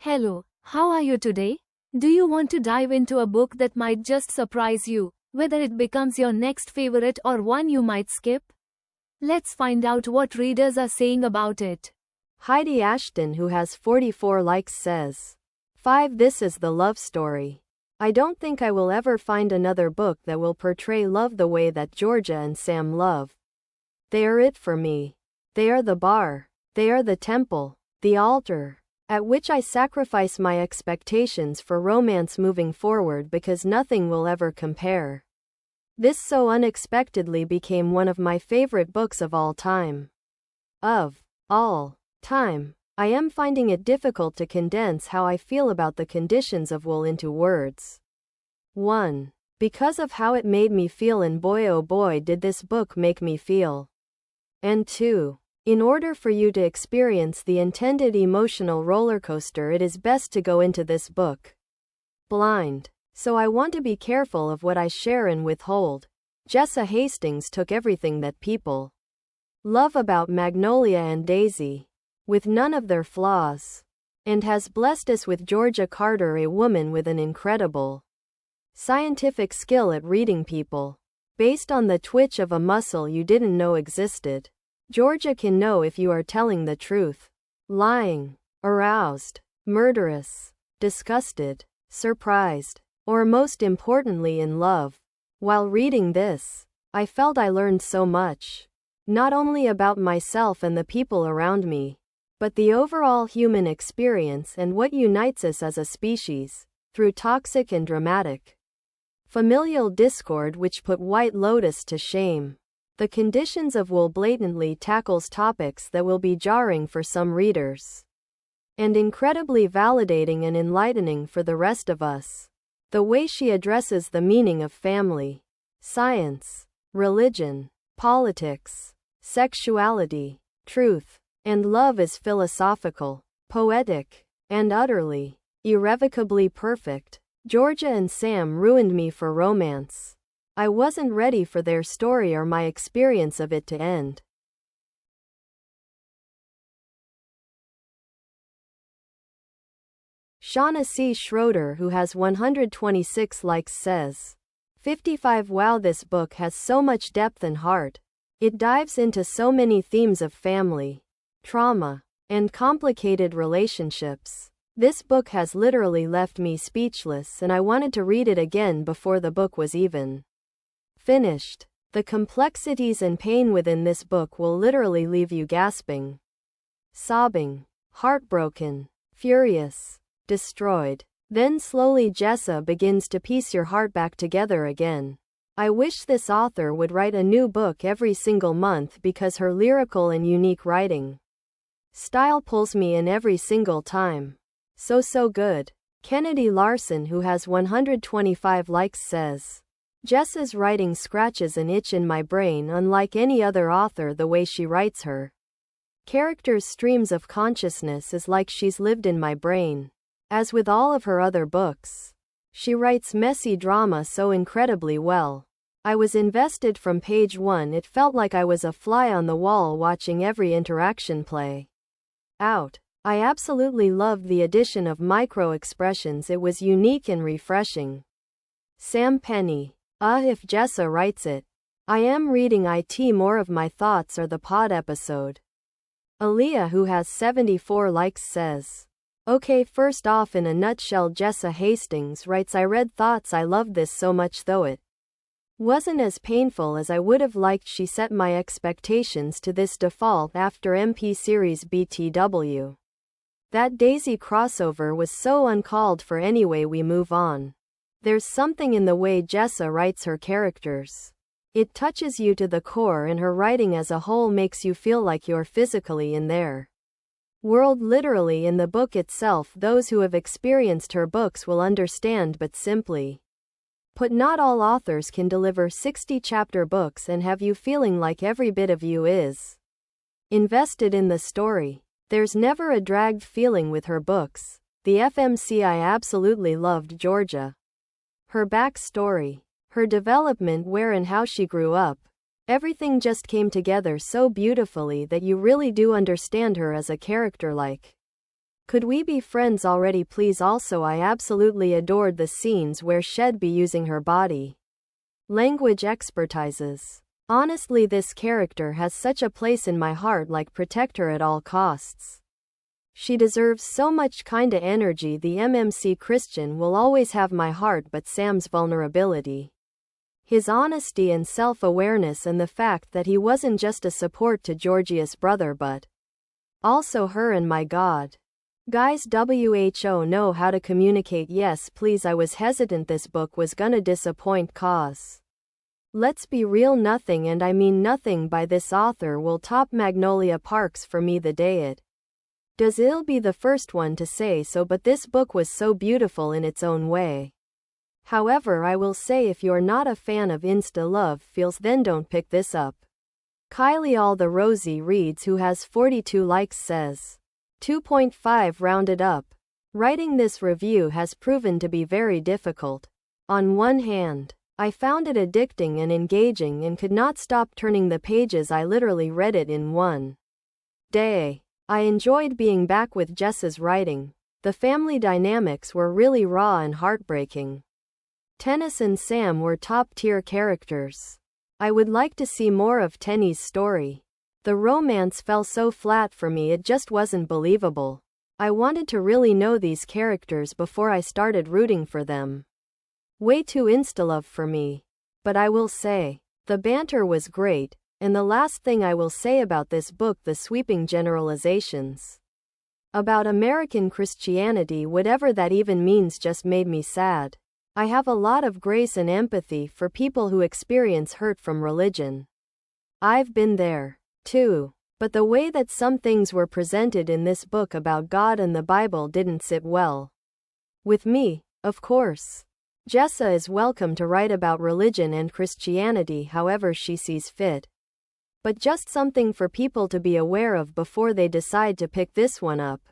Hello, how are you today? Do you want to dive into a book that might just surprise you, whether it becomes your next favorite or one you might skip? Let's find out what readers are saying about it. Heidi Ashton, who has 44 likes, says, 5. This is the love story. I don't think I will ever find another book that will portray love the way that Georgia and Sam love. They are it for me. They are the bar. They are the temple, the altar, at which I sacrifice my expectations for romance moving forward because nothing will ever compare. This so unexpectedly became one of my favorite books of all time. Of all time, I am finding it difficult to condense how I feel about the conditions of wool into words. 1. Because of how it made me feel, and boy oh boy did this book make me feel. And 2. In order for you to experience the intended emotional roller coaster, it is best to go into this book blind. So I want to be careful of what I share and withhold. Jessa Hastings took everything that people love about Magnolia and Daisy, with none of their flaws, and has blessed us with Georgia Carter, a woman with an incredible scientific skill at reading people, based on the twitch of a muscle you didn't know existed. Georgia can know if you are telling the truth, lying, aroused, murderous, disgusted, surprised, or most importantly in love. While reading this, I felt I learned so much, not only about myself and the people around me, but the overall human experience and what unites us as a species, through toxic and dramatic familial discord which put White Lotus to shame. The Conditions of Wool blatantly tackles topics that will be jarring for some readers, and incredibly validating and enlightening for the rest of us. The way she addresses the meaning of family, science, religion, politics, sexuality, truth, and love is philosophical, poetic, and utterly, irrevocably perfect. Georgia and Sam ruined me for romance. I wasn't ready for their story or my experience of it to end. Shauna C. Schroeder, who has 126 likes, says, 55. Wow, this book has so much depth and heart. It dives into so many themes of family, trauma, and complicated relationships. This book has literally left me speechless, and I wanted to read it again before the book was even finished. The complexities and pain within this book will literally leave you gasping, sobbing, heartbroken, furious, destroyed. Then slowly Jessa begins to piece your heart back together again. I wish this author would write a new book every single month because her lyrical and unique writing style pulls me in every single time. So good. Kennedy Larson, who has 125 likes, says, Jessa's writing scratches an itch in my brain unlike any other author. The way she writes her characters' streams of consciousness is like she's lived in my brain. As with all of her other books, she writes messy drama so incredibly well. I was invested from page 1. It felt like I was a fly on the wall watching every interaction play out. I absolutely loved the addition of micro-expressions. It was unique and refreshing. Sam Penny. If Jessa writes it. I am reading it. More of my thoughts are the pod episode. Aaliyah, who has 74 likes, says, okay, first off, in a nutshell, Jessa Hastings writes, I read thoughts. I loved this so much, though it wasn't as painful as I would have liked. She set my expectations to this default after MP series BTW. That Daisy crossover was so uncalled for. Anyway, we move on. There's something in the way Jessa writes her characters. It touches you to the core, and her writing as a whole makes you feel like you're physically in their world, literally in the book itself. Those who have experienced her books will understand, but simply put, not all authors can deliver 60-chapter books and have you feeling like every bit of you is invested in the story. There's never a dragged feeling with her books. The FMC. I absolutely loved Georgia. Her backstory, her development, where and how she grew up, everything just came together so beautifully that you really do understand her as a character. Like Could we be friends already please? Also, I absolutely adored the scenes where she'd be using her body language expertises. Honestly, this character has such a place in my heart, like protect her at all costs. She deserves so much kinda energy. The MMC Christian will always have my heart, but Sam's vulnerability, his honesty and self-awareness, and the fact that he wasn't just a support to Georgia's brother but also her, and my God. Guys, WHO know how to communicate. Yes, please. I was hesitant this book was gonna disappoint, cause let's be real, nothing, and I mean nothing, by this author will top Magnolia Parks for me the day it does. I'll be the first one to say so, but this book was so beautiful in its own way. However, I will say if you're not a fan of Insta love feels, then don't pick this up. Kylie All the Rosie Reads, who has 42 likes, says 2.5 rounded up. Writing this review has proven to be very difficult. On one hand, I found it addicting and engaging and could not stop turning the pages. I literally read it in one day. I enjoyed being back with Jessa's writing. The family dynamics were really raw and heartbreaking. Tennis and Sam were top-tier characters. I would like to see more of Tenny's story. The romance fell so flat for me, it just wasn't believable. I wanted to really know these characters before I started rooting for them. Way too insta-love for me. But I will say, the banter was great, and the last thing I will say about this book, the sweeping generalizations about American Christianity, whatever that even means, just made me sad. I have a lot of grace and empathy for people who experience hurt from religion. I've been there, too. But the way that some things were presented in this book about God and the Bible didn't sit well with me. Of course, Jessa is welcome to write about religion and Christianity however she sees fit. But just something for people to be aware of before they decide to pick this one up.